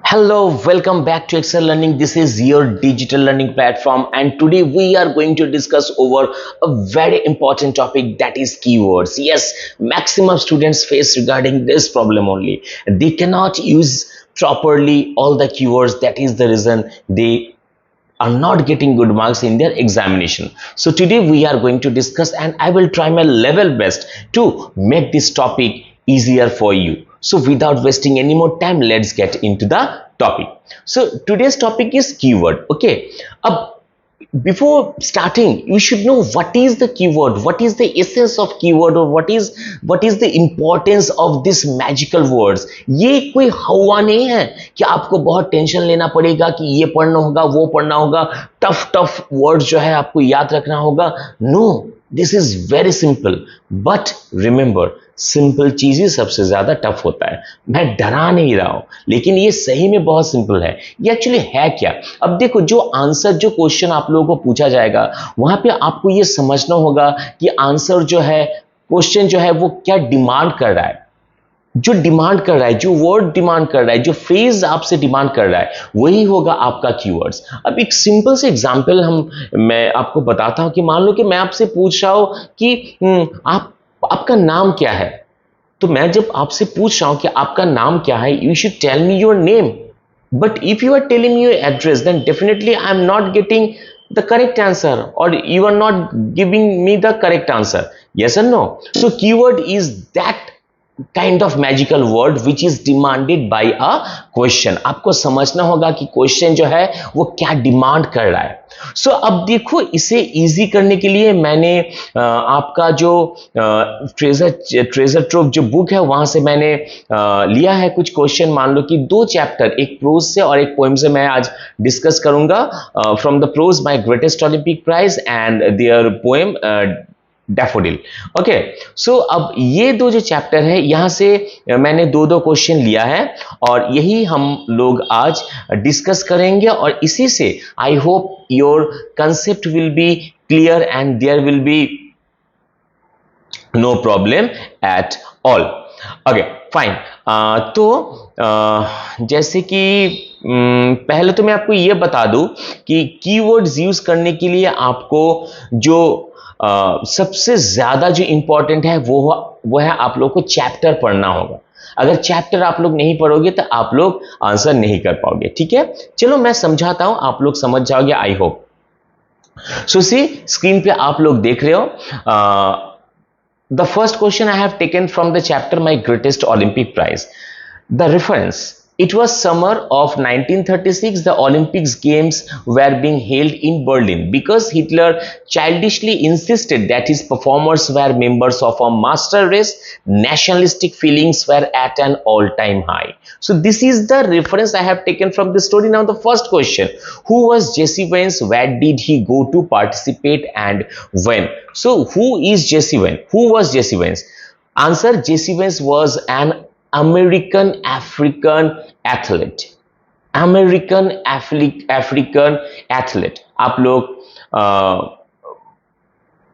Hello, welcome back to Excel Learning. This is your digital learning platform, and today we are going to discuss over a very important topic, that is keywords. Yes, maximum students face regarding this problem only. They cannot use properly all the keywords. That is the reason they are not getting good marks in their examination. So today we are going to discuss, and I will try my level best to make this topic easier for you. So without wasting any more time, let's get into the topic. So today's topic is keyword. Okay, before starting, you should know what is the keyword, what is the essence of keyword, or what is the importance of this magical words. ये कोई हवा नहीं है कि आपको बहुत tension लेना पड़ेगा कि ये पढ़ना होगा, वो पढ़ना होगा, टफ वर्ड्स जो है आपको याद रखना होगा. No, this is very simple. But remember, simple चीज ही सबसे ज्यादा टफ होता है. मैं डरा नहीं रहा हूं, लेकिन ये सही में बहुत सिंपल है. ये एक्चुअली है क्या? अब देखो, जो आंसर, जो क्वेश्चन आप लोगों को पूछा जाएगा, वहां पे आपको ये समझना होगा कि आंसर जो है, क्वेश्चन जो है, वो क्या डिमांड कर रहा है. जो डिमांड कर रहा है, जो वर्ड डिमांड कर रहा है, जो फ्रेज आपसे डिमांड कर रहा है, वही होगा आपका कीवर्ड्स. अब एक सिंपल से एग्जांपल मैं आपको बताता हूं कि मान लो कि मैं आपसे पूछ रहा हूं कि आपका नाम क्या है. तो मैं जब आपसे पूछ रहा हूं कि आपका नाम क्या है, you should tell me your name. But if you are telling me your address, then definitely I am not getting the correct answer, or you are not giving me the correct answer. Yes or no? So keyword is that kind of magical word which is demanded by a question. आपको समझना होगा कि question जो है वो क्या demand कर रहा है. सो अब देखो, इसे इजी करने के लिए मैंने आपका जो ट्रेजर ट्रोव जो बुक है, वहां से मैंने लिया है कुछ क्वेश्चन. मान लो कि 2 चैप्टर, एक प्रोज से और एक पोएम से मैं आज डिस्कस करूंगा. From the prose, my greatest Olympic prize, and their poem daffodil. Okay, so अब ये 2 जो चैप्टर है, यहां से मैंने 2 क्वेश्चन लिया है, और यही हम लोग आज डिस्कस करेंगे. और इसी से I hope your concept will be clear and there will be no problem at all. Okay, fine. जैसे कि पहले तो मैं आपको ये बता दूं कि कीवर्ड्स यूज करने के लिए आपको जो सबसे ज्यादा जो इंपॉर्टेंट है वो है आप लोग को चैप्टर पढ़ना होगा. अगर चैप्टर आप लोग नहीं पढ़ोगे तो आप लोग आंसर नहीं कर पाओगे. ठीक है, चलो मैं समझाता हूं, आप लोग समझ जाओगे, I hope. So C, screen पे आप लोग देख रहे हो. The first question I have taken from the chapter my greatest Olympic prize. The reference: it was summer of 1936. The Olympics games were being held in Berlin because Hitler childishly insisted that his performers were members of a master race. Nationalistic feelings were at an all-time high. So this is the reference I have taken from the story. Now the first question: who was Jesse Owens? Where did he go to participate and when? So who is Jesse Owens? Who was Jesse Owens? Answer: Jesse Owens was an American African athlete. American African athlete. आप लोग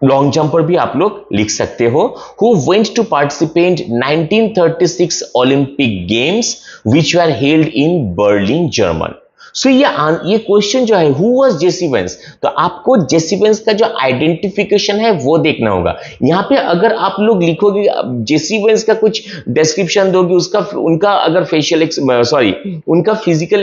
long jump पर भी आप लोग लिख सकते हो. Who went to participate in 1936 Olympic Games which were held in Berlin, Germany. सो ये क्वेश्चन जो है, हु वाज जेसी वेंस, तो आपको जेसी वेंस का जो आइडेंटिफिकेशन है वो देखना होगा. यहाँ पे अगर आप लोग लिखोगे, जेसी वेंस का कुछ डिस्क्रिप्शन दोगे, उनका अगर उनका फिजिकल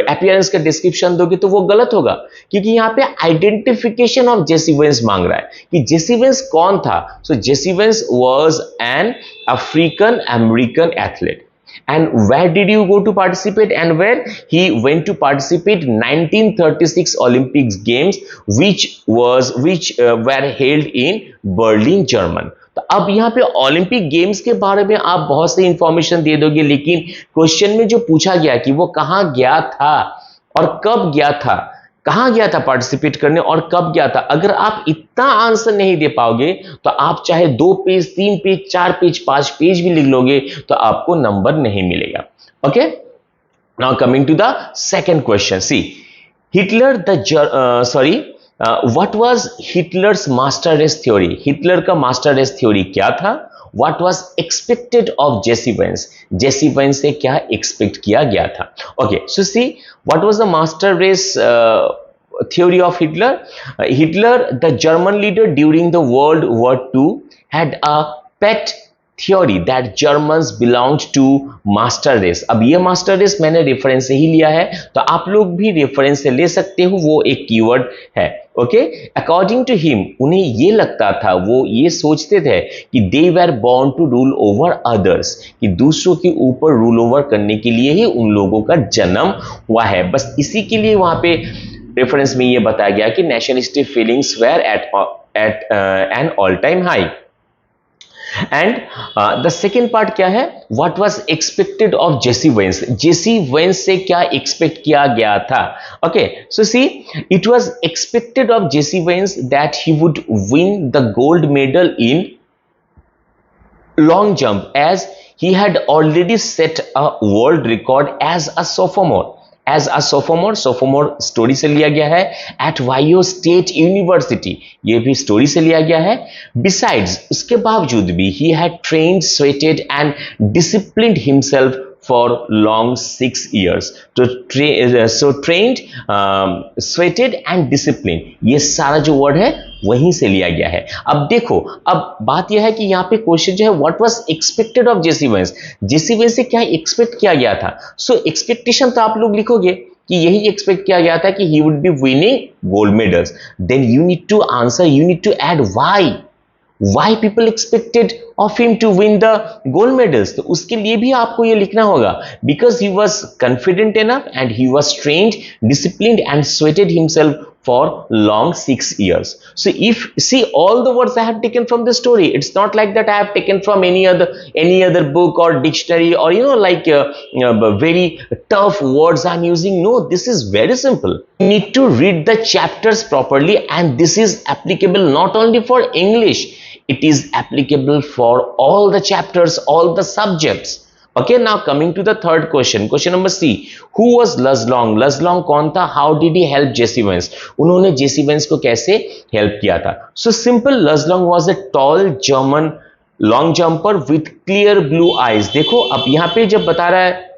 अपीयरेंस का डिस्क्रिप्शन दोगे तो वो गलत होगा, क्योंकि यहाँ पे आइडेंटिफिकेशन ऑफ जेसी वेंस मांग रहा है कि जेसी वेंस कौन था. So Jesse Owens was an African American athlete. And where did you go to participate? And where he went to participate 1936 Olympics games which were held in Berlin, Germany. तो अब यहाँ पे ओलंपिक गेम्स के बारे में आप बहुत सी information दे दोगे, लेकिन क्वेश्चन में जो पूछा गया कि वो कहाँ गया था और कब गया था, कहां गया था पार्टिसिपेट करने और कब गया था, अगर आप इतना आंसर नहीं दे पाओगे तो आप चाहे 2 पेज, 3 पेज, 4 पेज, 5 पेज भी लिख लोगे तो आपको नंबर नहीं मिलेगा. Okay, now coming to the second question. See, what was Hitler's master race theory? Hitler का मास्टर रेस थ्योरी क्या था what was expected of Jesse Owens, Jesse Owens से क्या एक्सपेक्ट किया गया था। Okay, so see what was the master race theory of Hitler. Hitler, the German leader during the World War II, had a pet theory that Germans belonged to master race. अब ये master race मैंने reference से ही लिया है, तो आप लोग भी रेफरेंस से ले सकते हो, वो एक कीवर्ड है। ओके, अकॉर्डिंग टू हिम, उन्हें ये लगता था, वो ये सोचते थे कि they were born to rule over others, कि दूसरों के ऊपर रूल ओवर करने के लिए ही उन लोगों का जन्म हुआ है। बस इसी के लिए वहां पे रेफरेंस में ये बताया गया कि nationalistic feelings were at an all time high. And the second part क्या है, what was expected of Jesse Owens, Jesse Owens से क्या एक्सपेक्ट किया गया था। Okay, so see it was expected of Jesse Owens that he would win the gold medal in long jump as he had already set a world record as a sophomore, as a sophomore, sophomore story से लिया गया है, eight वायो state university, ये भी story से लिया गया है। बिसाइड्स, उसके बावजूद भी, he had trained, sweated and disciplined himself for long 6 years. So trained, sweated and disciplined, ये सारा जो वर्ड है वहीं से लिया गया है। अब देखो, अब बात यह है कि यहाँ पे क्वेश्चन जो है what was expected of Jesse Owens, Jesse Owens से क्या एक्सपेक्ट किया गया था। सो एक्सपेक्टेशन तो आप लोग लिखोगे कि यही एक्सपेक्ट किया गया था कि he would be winning gold medals. Then you need to answer, you need to add why people expected of him to win the gold medals, तो उसके लिए भी आपको ये लिखना होगा, because he was confident enough and he was trained, disciplined and sweated himself for long 6 years. So if see all the words I have taken from the story, it's not like that I have taken from any other book or dictionary or like very tough words I'm using. No, this is very simple. You need to read the chapters properly, and this is applicable not only for English, it is applicable for all the chapters, all the subjects. Okay, now coming to the third question, question number C, who was Luz Long? Luz Long कौन था? How did he help Jesse Vance? उन्होंने Jesse Owens को कैसे help किया था? So simple, Luz Long was a tall German long jumper with clear blue eyes. देखो अब यहाँ पे जब बता रहा है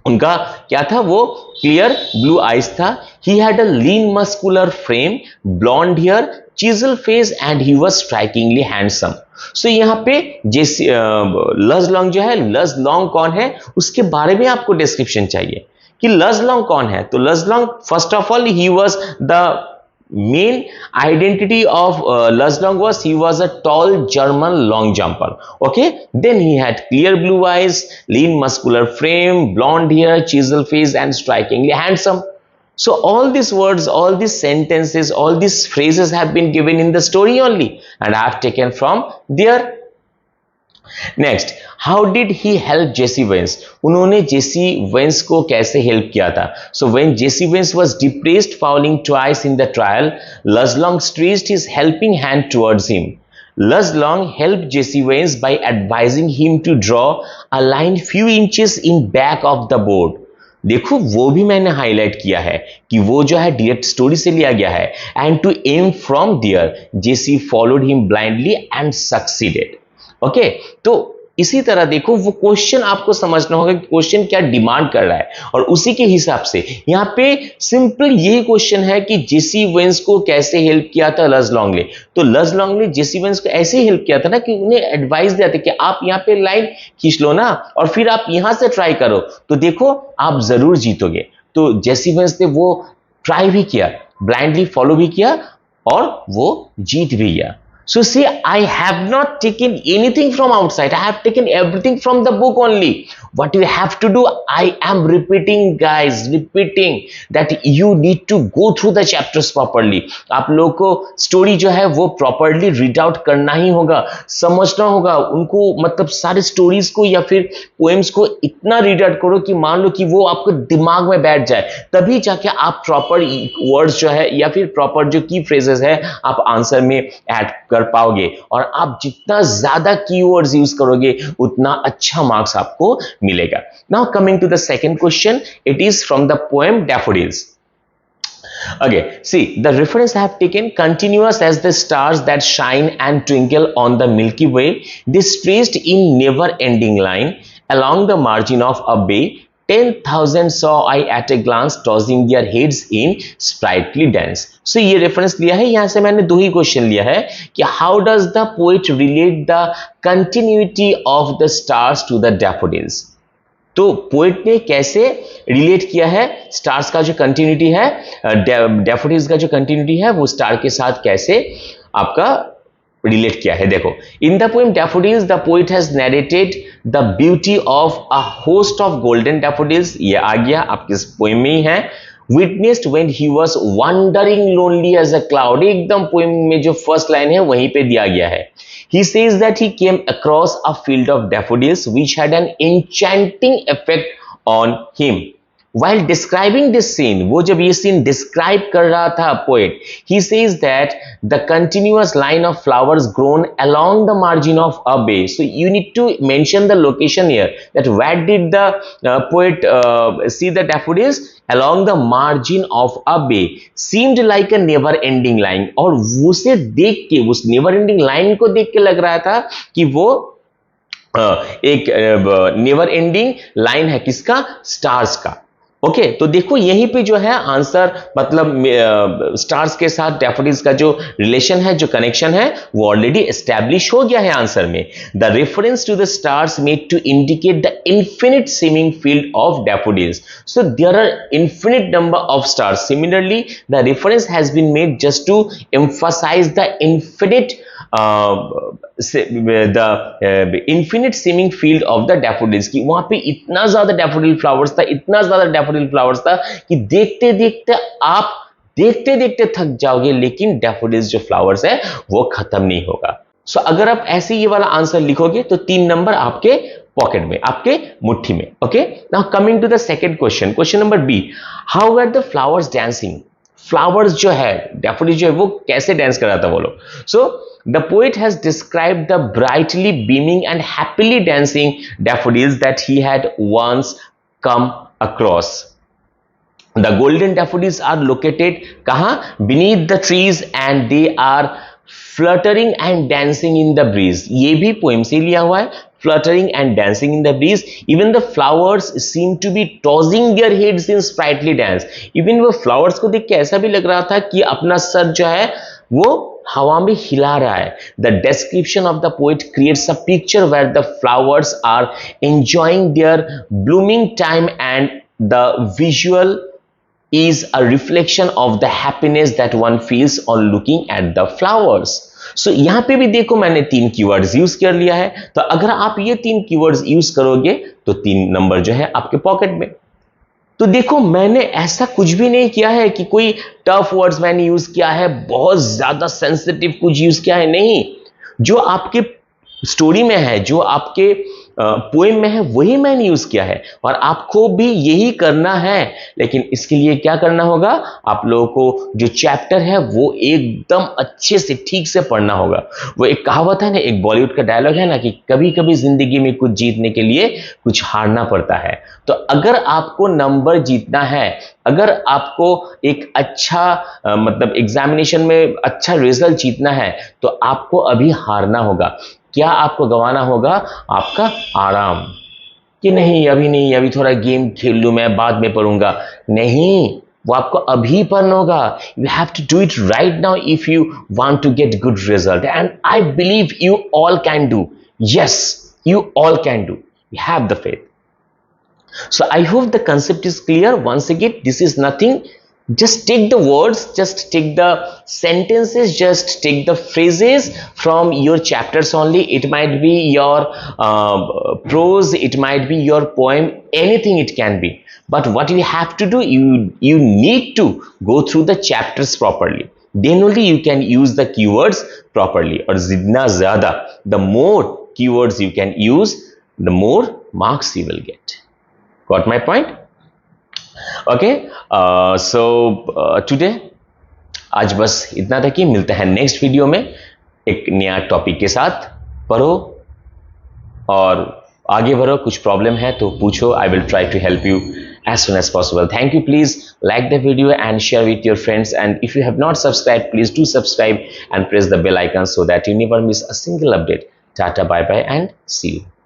उनका क्या था, वो क्लियर ब्लू आइज था। He had a lean muscular frame, blond hair, chisel face and he was strikingly handsome. So यहाँ पे जेसी लज लॉन्ग जो है, लज लॉन्ग कौन है उसके बारे में आपको डिस्क्रिप्शन चाहिए कि लज लॉन्ग कौन है। तो लज long, first of all, he was the main identity of Luz Long was he was a tall German long jumper. Okay, then he had clear blue eyes, lean muscular frame, blonde hair, chisel face and strikingly handsome. So all these words, all these sentences, all these phrases have been given in the story only, and I have taken from there. Next, how did he help Jesse Owens, उन्होंने Jesse Owens को कैसे help किया था। So when Jesse Owens was depressed fouling twice in the trial, Luz Long stretched his helping hand towards him. Luz Long helped Jesse Vance by advising him to draw a line few inches in back of the board. देखो वो भी मैंने highlight किया है कि वो जो है डायरेक्ट स्टोरी से लिया गया है। And to aim from there, Jesse followed him blindly and succeeded. Okay, तो इसी तरह देखो वो क्वेश्चन आपको समझना होगा कि क्वेश्चन क्या डिमांड कर रहा है, और उसी के हिसाब से यहाँ पे सिंपल यही क्वेश्चन है कि जेसी वेंस को कैसे हेल्प किया था लज लॉन्ग ने। तो लज लॉन्ग ने जेसी वेंस को ऐसे हेल्प किया था ना कि उन्हें एडवाइस दिया था कि आप यहाँ पे लाइन खींच लो ना और फिर आप यहां से ट्राई करो, तो देखो आप जरूर जीतोगे। तो जेसी वेंस ने वो ट्राई भी किया, ब्लाइंडली फॉलो भी किया और वो जीत भी गया। So see, I have not taken anything from outside. I have taken everything from the book only. What you have to do, I am repeating guys, repeating that you need to go through the chapters properly. आप लोगों को story जो है वो properly read out करना ही होगा, समझना होगा उनको, मतलब सारे स्टोरीज को या फिर पोएम्स को इतना रीड आउट करो कि मान लो कि वो आपको दिमाग में बैठ जाए, तभी जाके आप प्रॉपर वर्ड्स जो है या फिर प्रॉपर जो की फ्रेजेस है आप आंसर में ऐड कर पाओगे। और आप जितना ज्यादा कीवर्ड्स यूज करोगे उतना अच्छा मार्क्स आपको मिलेगा। Now coming to the second question, it is from the poem Daffodils. Okay, see, the reference I have taken, continuous as the stars that shine and twinkle on the Milky Way, they traced in never-ending line along the margin of a bay. 10,000 saw I at a glance, tossing their heads in sprightly dance. So ये reference लिया है, यहां से मैंने दो ही question लिया है कि how does the poet relate the continuity of the stars to the daffodils. तो पोएट ने कैसे रिलेट किया है स्टार्स का जो कंटिन्यूटी है, डैफोडिल्स का जो कंटिन्यूटी है वो स्टार के साथ कैसे आपका रिलेट किया है। देखो, in the poem daffodils the poet has narrated the beauty of a host of golden daffodils, ये आ गया आपके इस पोएम में ही है। Witnessed when he was wandering lonely as a cloud, एकदम पोएम में जो फर्स्ट लाइन है वहीं पे दिया गया है। He says that he came across a field of daffodils which had an enchanting effect on him. While describing this scene, वो जब ये scene describe कर रहा था poet, he says that the continuous line of flowers grown along the margin of a bay. So you need to mention the location here, that where did the poet see the daffodils? Along the margin of a bay, seemed like a never ending line. और उसे देख के, उस never ending line को देख के लग रहा था कि वो एक नेवर एंडिंग लाइन है, किसका? स्टार्स का। ओके, तो देखो यहीं पे जो है आंसर, मतलब स्टार्स के साथ डैफोडिल्स का जो रिलेशन है, जो कनेक्शन है, वो ऑलरेडी एस्टैब्लिश हो गया है आंसर में। The reference to the stars made to indicate the infinite seeming field of daffodils. So there are infinite number of stars. Similarly the reference has been made just to emphasise the infinite infinite seeming field of the daffodils, की वहां पे इतना ज्यादा daffodil flowers था, इतना ज्यादा daffodil flowers था कि देखते देखते थक जाओगे, लेकिन डैफोडिल्स जो फ्लावर्स है वो खत्म नहीं होगा। सो अगर आप ऐसे ये वाला आंसर लिखोगे तो 3 नंबर आपके पॉकेट में, आपके मुट्ठी में। Okay, now coming to the second question, question number B, how are the flowers dancing. Flowers जो है, डैफोडिल जो है, वो कैसे डांस कर रहा था बोलो। सो the poet has described the brightly beaming and happily dancing daffodils that he had once come across. The golden daffodils are located kahan? Beneath the trees, and they are fluttering and dancing in the breeze. ये भी poem से लिया हुआ है, fluttering and dancing in the breeze. Even the flowers seem to be tossing their heads in sprightly dance. Even वो flowers को देख के ऐसा भी लग रहा था कि अपना सर जो है वो हवा में हिला रहा है। The description of the poet creates a picture where the flowers are enjoying their blooming time, and the visual is a reflection of the happiness that one feels on looking at the flowers. So यहां पे भी देखो मैंने 3 keywords use कर लिया है, तो अगर आप ये 3 कीवर्ड्स यूज करोगे तो 3 नंबर जो है आपके पॉकेट में। तो देखो मैंने ऐसा कुछ भी नहीं किया है कि कोई टफ वर्ड्स मैंने यूज किया है, बहुत ज्यादा सेंसिटिव कुछ यूज किया है, नहीं। जो आपके स्टोरी में है, जो आपके पोएम में है, वही मैंने यूज किया है, और आपको भी यही करना है। लेकिन इसके लिए क्या करना होगा, आप लोगों को जो चैप्टर है वो एकदम अच्छे से ठीक से पढ़ना होगा। वो एक कहावत है ना, एक बॉलीवुड का डायलॉग है ना, कि कभी कभी जिंदगी में कुछ जीतने के लिए कुछ हारना पड़ता है। तो अगर आपको नंबर जीतना है, अगर आपको एक अच्छा मतलब एग्जामिनेशन में अच्छा रिजल्ट जीतना है, तो आपको अभी हारना होगा। क्या आपको गंवाना होगा? आपका आराम, कि नहीं अभी नहीं, अभी थोड़ा गेम खेल लूं, मैं बाद में पढ़ूंगा। नहीं, वो आपको अभी पढ़ना होगा। You have to do it right now if you want to get good result, and I believe you all can do. Yes, you all can do, you have the faith. So I hope the concept is clear. Once again, this is nothing. Just take the words, just take the sentences, just take the phrases from your chapters only. It might be your prose, it might be your poem, anything it can be. But what you have to do, you need to go through the chapters properly. Then only you can use the keywords properly. और जितना ज़्यादा, the more keywords you can use, the more marks you will get. Got my point? Okay, so today आज बस इतना तक ही। मिलते हैं next video में एक नया टॉपिक के साथ। पढ़ो और आगे बढ़ो, कुछ प्रॉब्लम है तो पूछो, I will try to help you as soon as possible. Thank you. Please like the video and share with your friends, and if you have not subscribed, please do subscribe and press the bell icon so that you never miss a single update. Tata, bye bye, and see you.